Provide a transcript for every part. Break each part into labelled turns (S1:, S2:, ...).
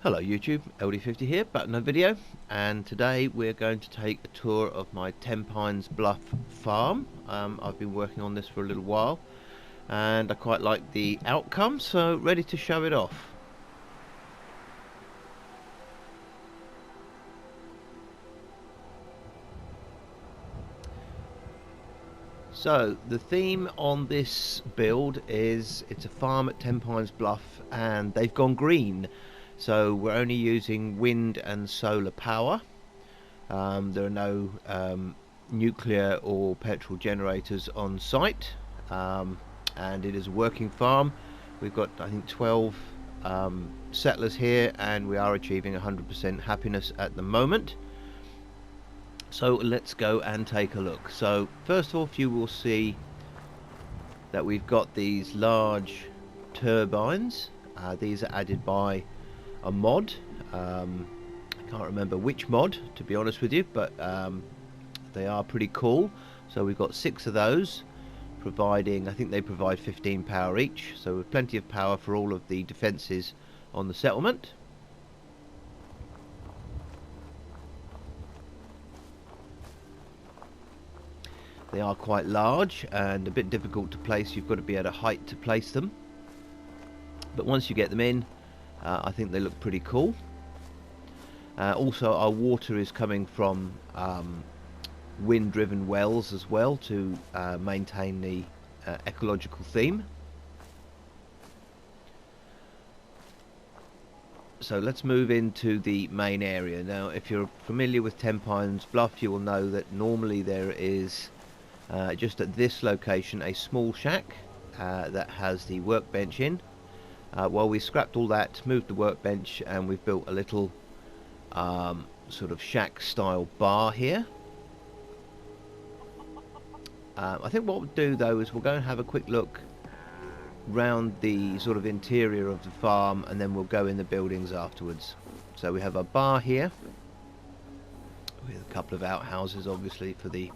S1: Hello YouTube, LD50 here, back in a video, and today we're going to take a tour of my Tenpines Bluff farm. I've been working on this for a little while and I quite like the outcome, so ready to show it off. So the theme on this build is it's a farm at Tenpines Bluff and they've gone green. So we're only using wind and solar power. There are no nuclear or petrol generators on site, and it is a working farm. We've got, I think, 12 settlers here, and we are achieving 100% happiness at the moment. So let's go and take a look. So first off, you will see that we've got these large turbines. These are added by a mod. I can't remember which mod, to be honest with you, but they are pretty cool. So we've got 6 of those, providing, I think they provide 15 power each, so with plenty of power for all of the defences on the settlement. They are quite large and a bit difficult to place. You've got to be at a height to place them, but once you get them in, I think they look pretty cool. Also, our water is coming from wind-driven wells as well to maintain the ecological theme. So let's move into the main area. Now, if you're familiar with Tenpines Bluff, you will know that normally there is, just at this location, a small shack that has the workbench in. Well, we scrapped all that, moved the workbench, and we've built a little sort of shack style bar here. I think what we'll do though is we'll go and have a quick look round the sort of interior of the farm, and then we'll go in the buildings afterwards. So we have a bar here with a couple of outhouses, obviously, for the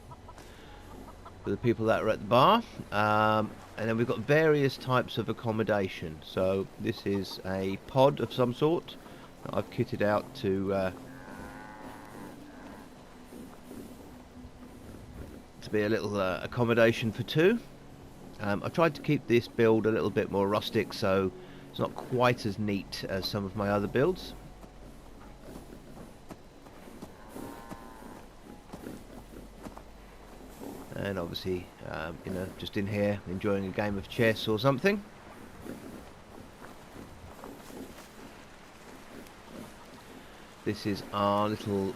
S1: people that are at the bar, and then we've got various types of accommodation. So this is a pod of some sort that I've kitted out to be a little accommodation for 2. I've tried to keep this build a little bit more rustic, so it's not quite as neat as some of my other builds. And obviously, you know, just in here enjoying a game of chess or something. This is our little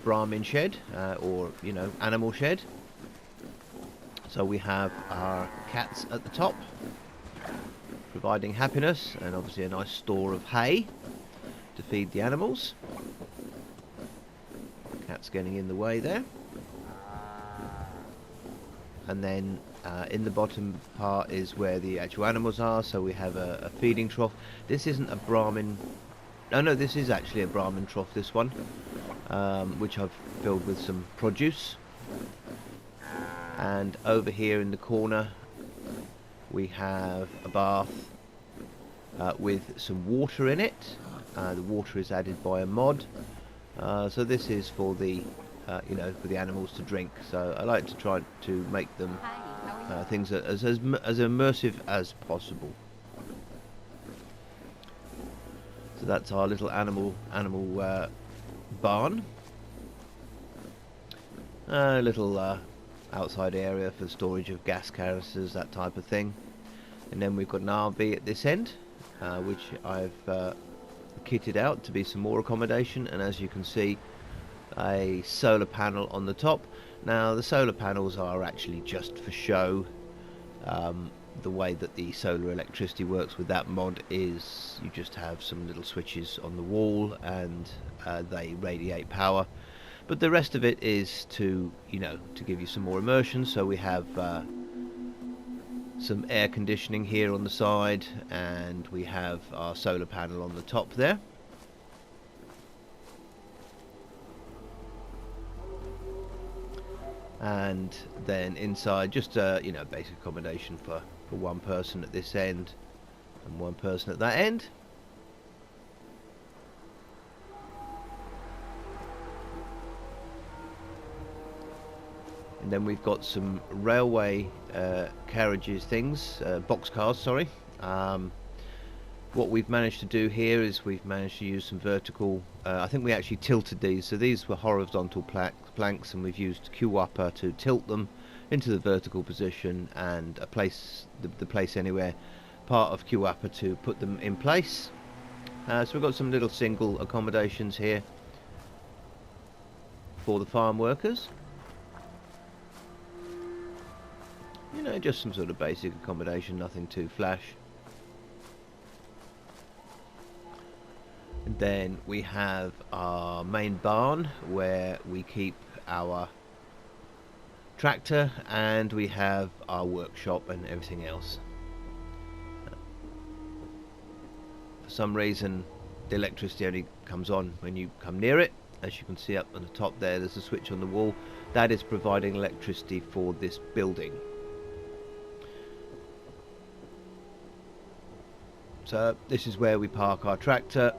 S1: Brahmin shed, or, you know, animal shed. So we have our cats at the top, providing happiness, and obviously a nice store of hay to feed the animals. Cat's getting in the way there. And then in the bottom part is where the actual animals are, so we have a feeding trough. This isn't a Brahmin, no, this is actually a Brahmin trough, this one, which I've filled with some produce. And over here in the corner we have a bath with some water in it. The water is added by a mod, so this is for the you know, for the animals to drink. So I like to try to make them things as immersive as possible. So that's our little animal barn. A little outside area for storage of gas canisters, that type of thing. And then we've got an RV at this end, which I've kitted out to be some more accommodation. And as you can see, a solar panel on the top. Now the solar panels are actually just for show. The way that the solar electricity works with that mod is you just have some little switches on the wall and they radiate power, but the rest of it is to, you know, to give you some more immersion. So we have some air conditioning here on the side, and we have our solar panel on the top there. And then inside, just you know, basic accommodation for one person at this end and one person at that end. And then we've got some railway carriages things, boxcars, sorry. What we've managed to do here is we've managed to use some vertical, I think we actually tilted these, so these were horizontal planks, and we've used QwaPA to tilt them into the vertical position and place the place anywhere part of QwaPA to put them in place. So we've got some little single accommodations here for the farm workers. You know, just some sort of basic accommodation, nothing too flash. And then we have our main barn where we keep our tractor, and we have our workshop and everything else. For some reason the electricity only comes on when you come near it. As you can see up on the top there's a switch on the wall that is providing electricity for this building. So this is where we park our tractor,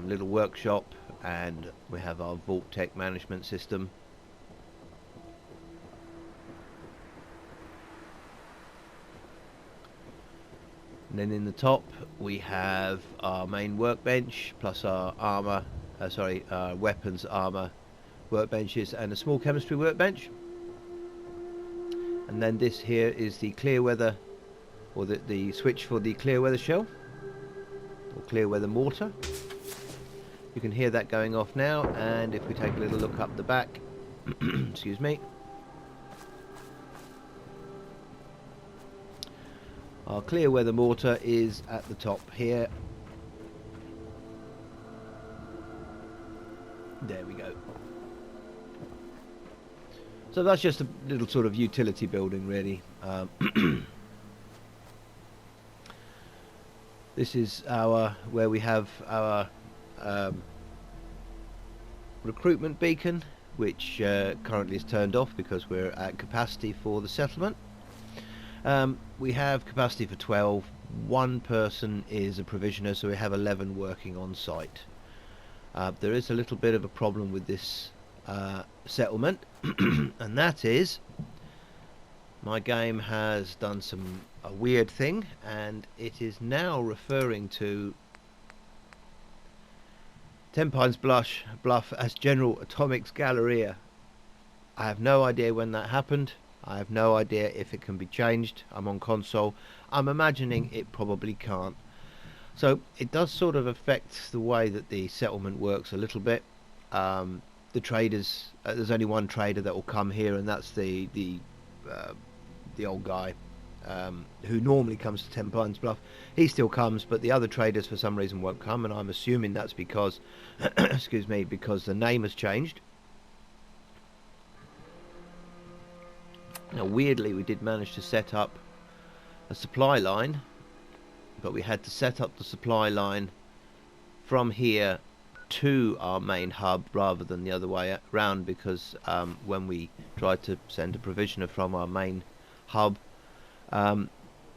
S1: little workshop, and we have our Vault-Tec management system. And then in the top we have our main workbench plus our armor, weapons, armor workbenches, and a small chemistry workbench. And then this here is the clear weather, or the switch for the clear weather shell, or clear weather mortar. You can hear that going off now, and if we take a little look up the back, excuse me, our clear weather mortar is at the top here. There we go. So that's just a little sort of utility building, really. This is where we have our recruitment beacon, which currently is turned off because we're at capacity for the settlement. We have capacity for 12. One person is a provisioner, so we have 11 working on site. There is a little bit of a problem with this settlement, and that is my game has done a weird thing, and it is now referring to Tenpines Bluff as General Atomics Galleria. I have no idea when that happened. I have no idea if it can be changed. I'm on console. I'm imagining it probably can't. So it does sort of affect the way that the settlement works a little bit. The traders, there's only one trader that will come here, and that's the old guy who normally comes to Tenpines Bluff. He still comes, but the other traders for some reason won't come, and I'm assuming that's because excuse me, because the name has changed. Now weirdly we did manage to set up a supply line, but we had to set up the supply line from here to our main hub rather than the other way around, because when we tried to send a provisioner from our main hub,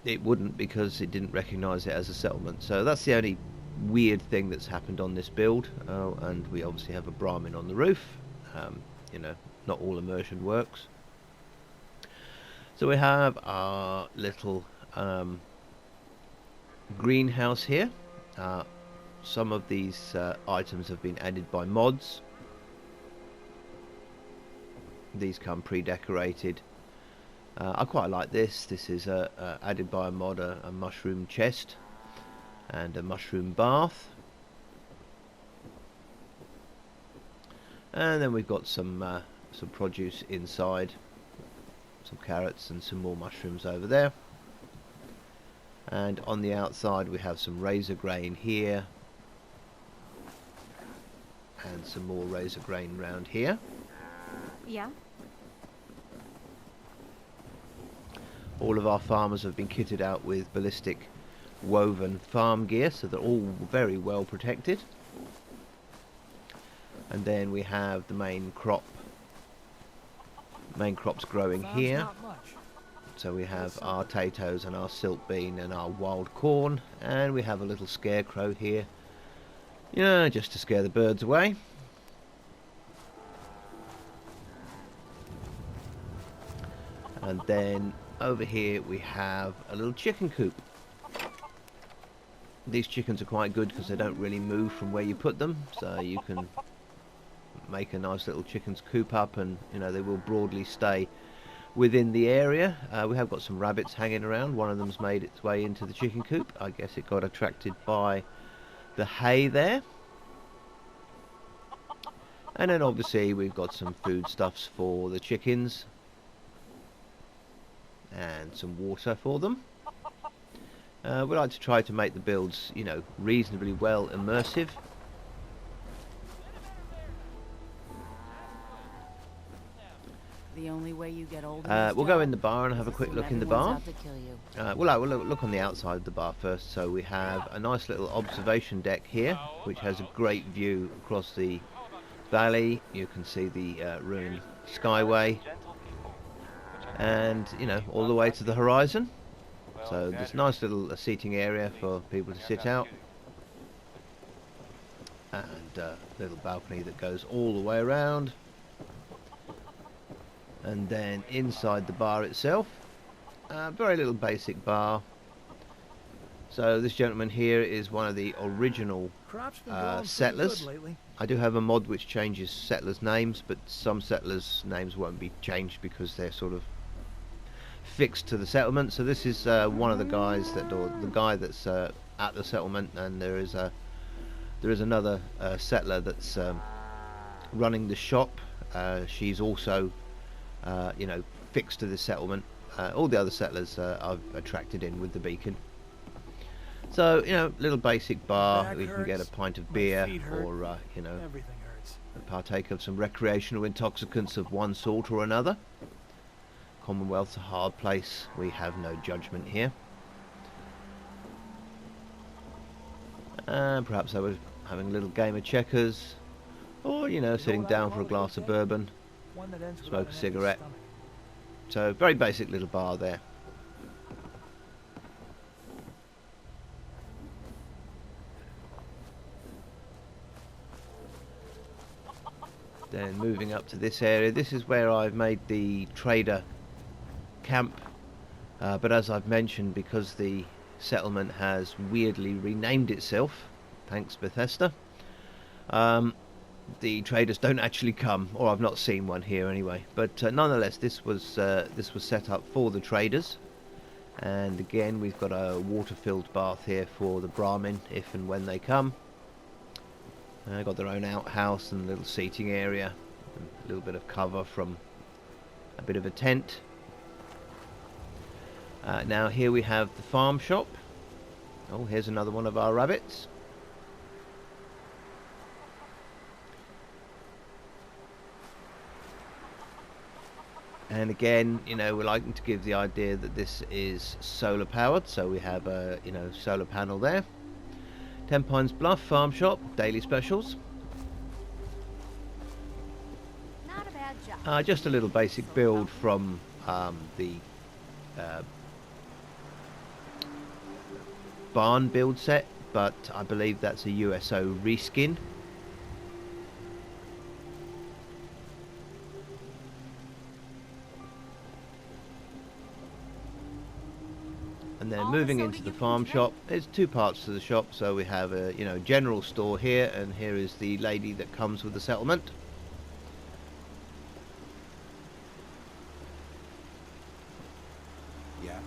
S1: it wouldn't, because it didn't recognize it as a settlement. So that's the only weird thing that's happened on this build. And we obviously have a Brahmin on the roof. You know, not all immersion works. So we have our little greenhouse here. Some of these items have been added by mods. These come pre-decorated. I quite like this. This is added by a mod, a mushroom chest and a mushroom bath. And then we've got some produce inside, some carrots and some more mushrooms over there. And on the outside we have some razor grain here, and some more razor grain round here.
S2: Yeah.
S1: All of our farmers have been kitted out with ballistic woven farm gear, so they're all very well protected. And then we have the main crops growing here. So we have our potatoes and our silk bean and our wild corn, and we have a little scarecrow here, just to scare the birds away. And then over here we have a little chicken coop. These chickens are quite good because they don't really move from where you put them, so you can make a nice little chicken's coop up, and you know, they will broadly stay within the area. We have got some rabbits hanging around. One of them's made its way into the chicken coop. I guess it got attracted by the hay there. And then obviously we've got some foodstuffs for the chickens and some water for them. We like to try to make the builds, you know, reasonably well immersive.
S2: The only way you get old
S1: we'll go in the bar and have a quick look in the bar. We'll look on the outside of the bar first. So we have a nice little observation deck here, which has a great view across the valley. You can see the ruined skyway, and you know, all the way to the horizon. So this nice little seating area for people to sit out, and a little balcony that goes all the way around. And then inside the bar itself, very little basic bar. So this gentleman here is one of the original settlers. I do have a mod which changes settlers' names, but some settlers' names won't be changed because they're sort of fixed to the settlement. So this is one of the guys that, or the guy that's at the settlement, and there is another settler that's running the shop. She's also you know, fixed to the settlement. All the other settlers I've attracted in with the beacon. So, you know, little basic bar. We can get a pint of beer, or you know, partake of some recreational intoxicants of one sort or another. Commonwealth's a hard place. We have no judgment here. Perhaps I was having a little game of checkers, or you know, sitting down for a glass of bourbon, smoke a cigarette. So very basic little bar there. Then moving up to this area, this is where I've made the trader camp, but as I've mentioned, because the settlement has weirdly renamed itself, thanks Bethesda, the traders don't actually come, or I've not seen one here anyway. But nonetheless, this was set up for the traders, and again we've got a water-filled bath here for the Brahmin if and when they come. Got their own outhouse and a little seating area, a little bit of cover from a bit of a tent. Now here we have the farm shop. Oh, here's another one of our rabbits. And again, you know, we're liking to give the idea that this is solar powered, so we have a, you know, solar panel there. Tenpines Bluff farm shop, daily specials.
S2: Not a bad job.
S1: Just a little basic build from the barn build set, but I believe that's a USO reskin. And then moving into the farm shop, there's two parts to the shop. So we have a, you know, general store here, and here is the lady that comes with the settlement.
S3: Yeah.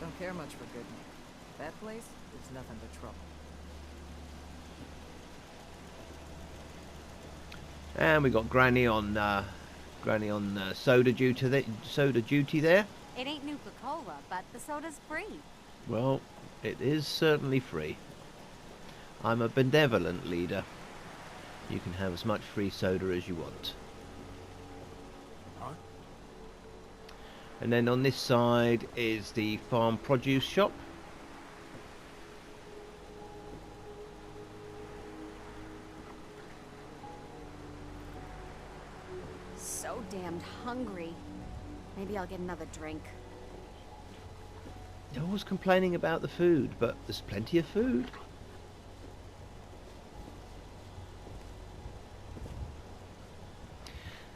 S4: Don't care much for good news. That place is nothing but trouble.
S1: And we got Granny on soda duty there.
S2: It ain't Nuka-Cola, but the soda's free.
S1: Well, it is certainly free. I'm a benevolent leader. You can have as much free soda as you want.
S3: Huh?
S1: And then on this side is the farm produce shop.
S2: So damned hungry. Maybe I'll get another drink.
S1: They're always complaining about the food, but there's plenty of food.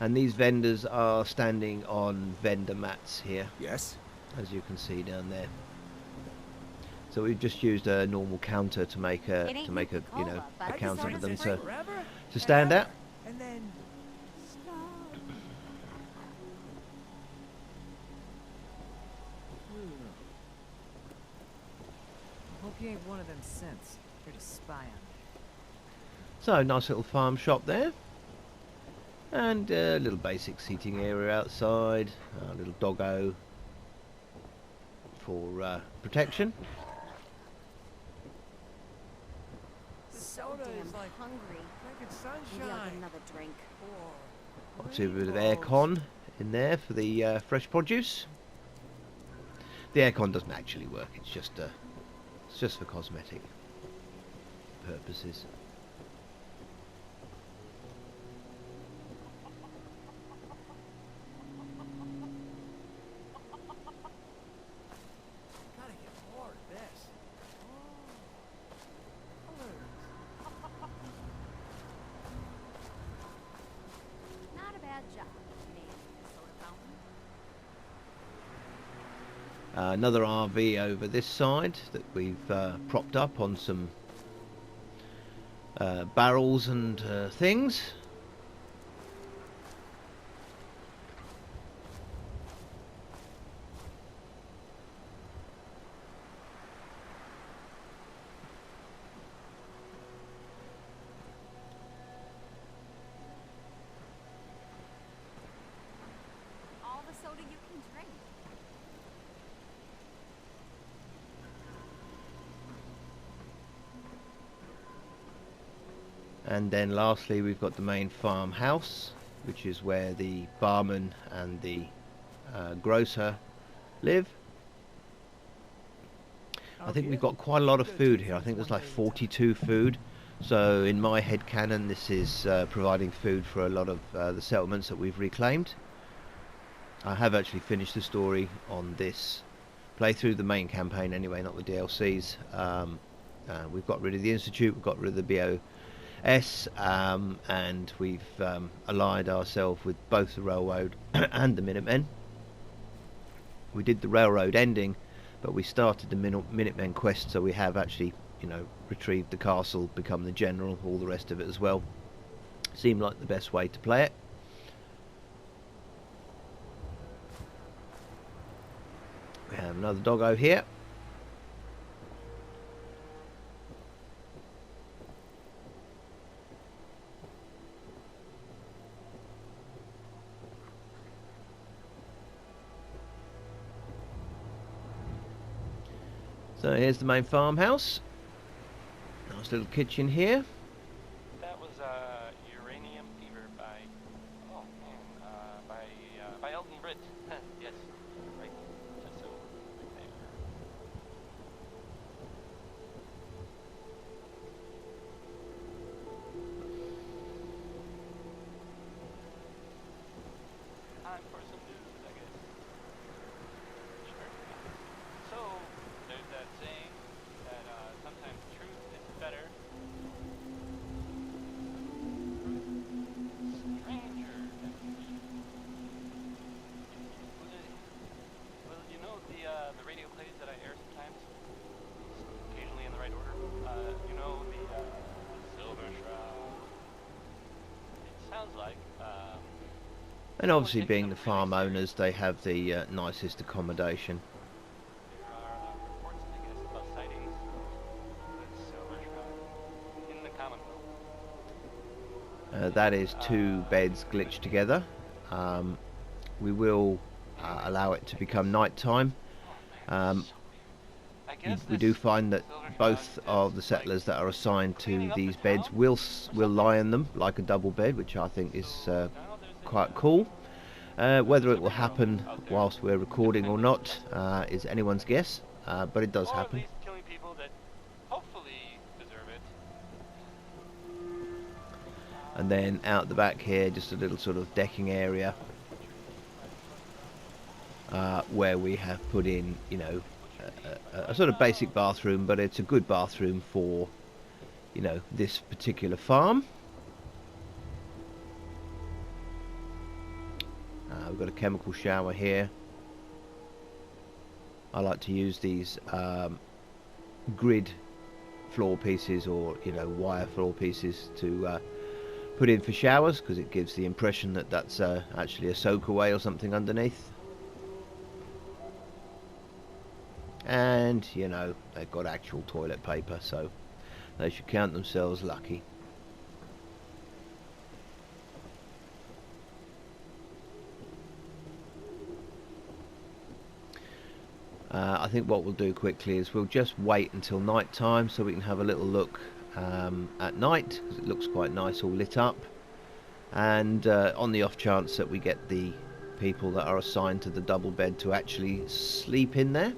S1: And these vendors are standing on vendor mats here,
S3: Yes?
S1: as you can see down there. So we've just used a normal counter to make a
S2: It ain't
S1: you know,
S2: Nuka-Cola, but
S1: a
S2: it's
S1: counter for
S2: sort
S1: them
S2: of
S1: to
S3: Forever
S1: stand
S3: and
S1: at.
S3: ever. And then stop.
S4: Hope you ain't one of them synths. Here to spy on me.
S1: So nice little farm shop there. And a little basic seating area outside. A little doggo for protection.
S2: So
S3: Soda
S2: damn
S3: is like
S2: hungry.
S3: drinking
S2: Maybe I'll get
S3: sunshine.
S2: another drink.
S3: Or
S1: Obviously a bit of
S3: rainbows.
S1: aircon in there for the fresh produce. The aircon doesn't actually work. It's just for cosmetic purposes.
S3: Gotta get more of this. Oh, colors.
S2: Not a bad job, man. Soda fountain.
S1: Another RV over this side that we've propped up on some barrels and things.
S2: All the soda you can drink.
S1: And then lastly we've got the main farmhouse, which is where the barman and the grocer live. I think we've got quite a lot of food here. I think there's like 42 food. So in my head canon this is providing food for a lot of the settlements that we've reclaimed. I have actually finished the story on this playthrough, the main campaign anyway, not the DLCs. We've got rid of the Institute, we've got rid of the BOS, and we've allied ourselves with both the Railroad and the Minutemen. We did the Railroad ending, but we started the Minutemen quest, so we have actually, you know, retrieved the castle, become the general, all the rest of it as well. Seemed like the best way to play it. We have another doggo here. So here's the main farmhouse. Nice little kitchen here.
S5: That was Uranium Fever by, oh man, by Elton Britt. Yes, right. Just so right there. Time for some news, I guess. Sure. So, there's that saying that sometimes truth is better. Stranger definition. Well, you know the radio plays that I air sometimes, occasionally in the right order. You know the Silver Shroud. It sounds like
S1: And obviously being the farm owners, they have the nicest accommodation.
S5: there are reports, I guess, about sightings of the Silver Shroud in the Commonwealth.
S1: That is 2 beds glitched together. We will allow it to become night time.
S5: I guess
S1: We do
S5: this
S1: find that
S5: Silver Shroud
S1: both
S5: is
S1: of the
S5: like
S1: settlers that are assigned
S5: cleaning
S1: to
S5: up
S1: these
S5: the
S1: beds
S5: town
S1: will
S5: or
S1: will lie
S5: something?
S1: in them like a double bed, which I think is
S5: So now there's a
S1: quite cool. Whether it will
S5: superhero
S1: happen
S5: out there
S1: whilst we're recording or
S5: defending
S1: not
S5: justice.
S1: is anyone's guess, but it does
S5: Or at
S1: happen.
S5: least killing people that hopefully deserve it.
S1: And then out the back here, just a little sort of decking area where we have put in, you know, a sort of basic bathroom, but it's a good bathroom for, you know, this particular farm. We've got a chemical shower here. I like to use these grid floor pieces, or wire floor pieces, to put in for showers, because it gives the impression that that's actually a soakaway or something underneath. And they've got actual toilet paper, so they should count themselves lucky. I think what we'll do quickly is we'll just wait until night time so we can have a little look at night, because it looks quite nice all lit up, and on the off chance that we get the people that are assigned to the double bed to actually sleep in there.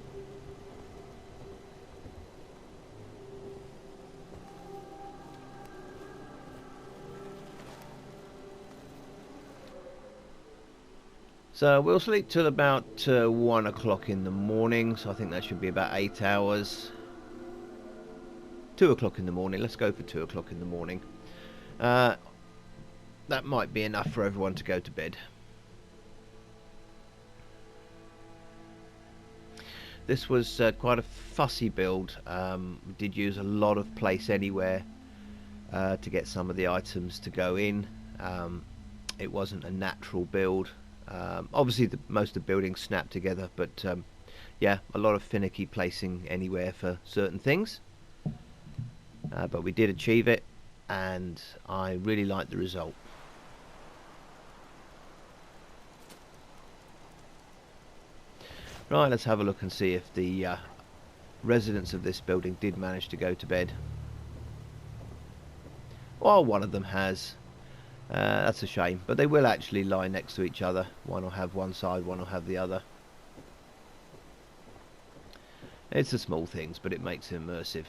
S1: So we'll sleep till about 1 o'clock in the morning, so I think that should be about 8 hours. 2 o'clock in the morning, let's go for 2 o'clock in the morning. That might be enough for everyone to go to bed. This was quite a fussy build. We did use a lot of place anywhere to get some of the items to go in. It wasn't a natural build. Obviously most of the buildings snap together, but yeah, a lot of finicky placing anywhere for certain things, but we did achieve it, and I really like the result. Right, let's have a look and see if the residents of this building did manage to go to bed. Well, one of them has. That's a shame, but they will actually lie next to each other. One will have one side, one will have the other. It's the small things, but it makes it immersive.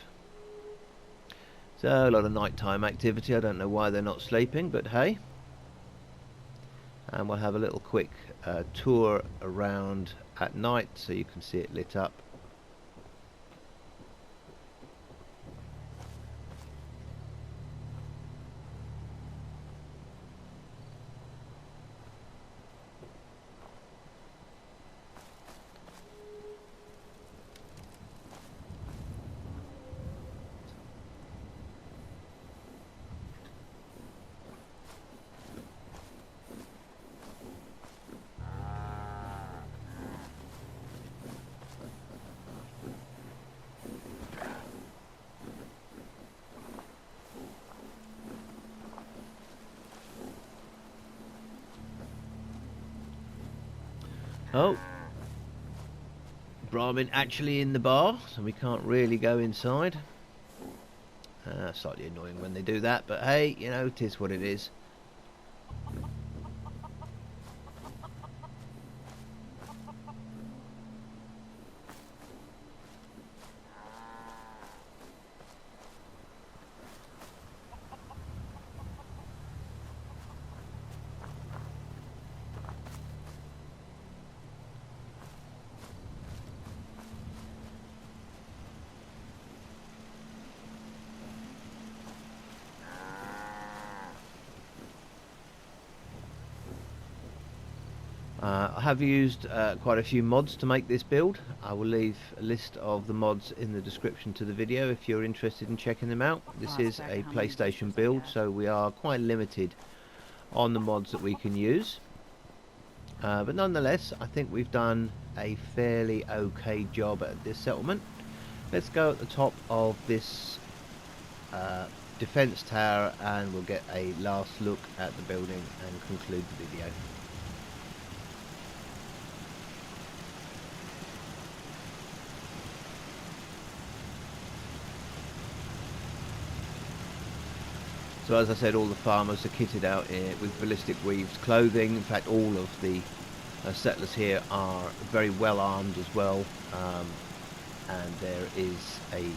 S1: So a lot of nighttime activity. I don't know why they're not sleeping, but hey. And we'll have a little quick tour around at night so you can see it lit up. Oh, Brahmin actually in the bar, so we can't really go inside. Slightly annoying when they do that, but hey, it is what it is. I have used quite a few mods to make this build. I will leave a list of the mods in the description to the video if you're interested in checking them out. This is a PlayStation build, so we are quite limited on the mods that we can use. But nonetheless, I think we've done a fairly okay job at this settlement. Let's go at the top of this defense tower and we'll get a last look at the building and conclude the video. So as I said, all the farmers are kitted out with ballistic weaved clothing. In fact, all of the settlers here are very well armed as well, and there is a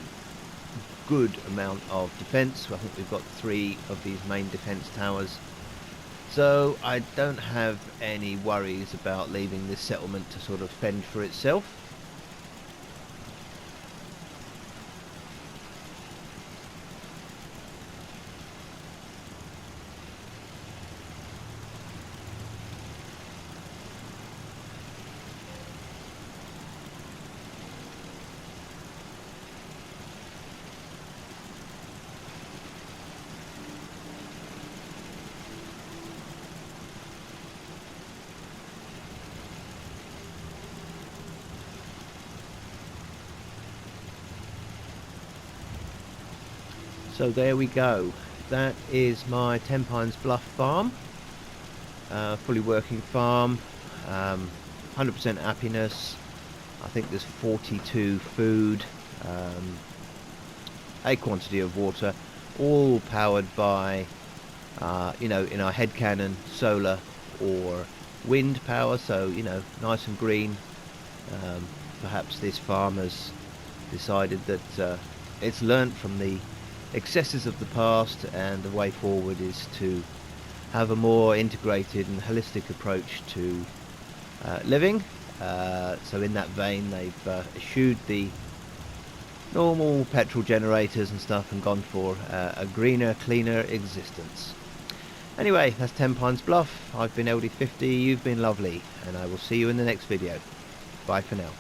S1: good amount of defence. I think we've got 3 of these main defence towers, so I don't have any worries about leaving this settlement to sort of fend for itself. So there we go. That is my Tenpines Bluff farm. Fully working farm. 100% happiness. I think there's 42 food. A quantity of water. All powered by, you know, in our headcanon, solar or wind power. So, you know, nice and green. Perhaps this farm has decided that it's learnt from the excesses of the past, and the way forward is to have a more integrated and holistic approach to living. So in that vein, they've eschewed the normal petrol generators and stuff and gone for a greener, cleaner existence. Anyway, that's Tenpines Bluff. I've been LD50, you've been lovely, and I will see you in the next video. Bye for now.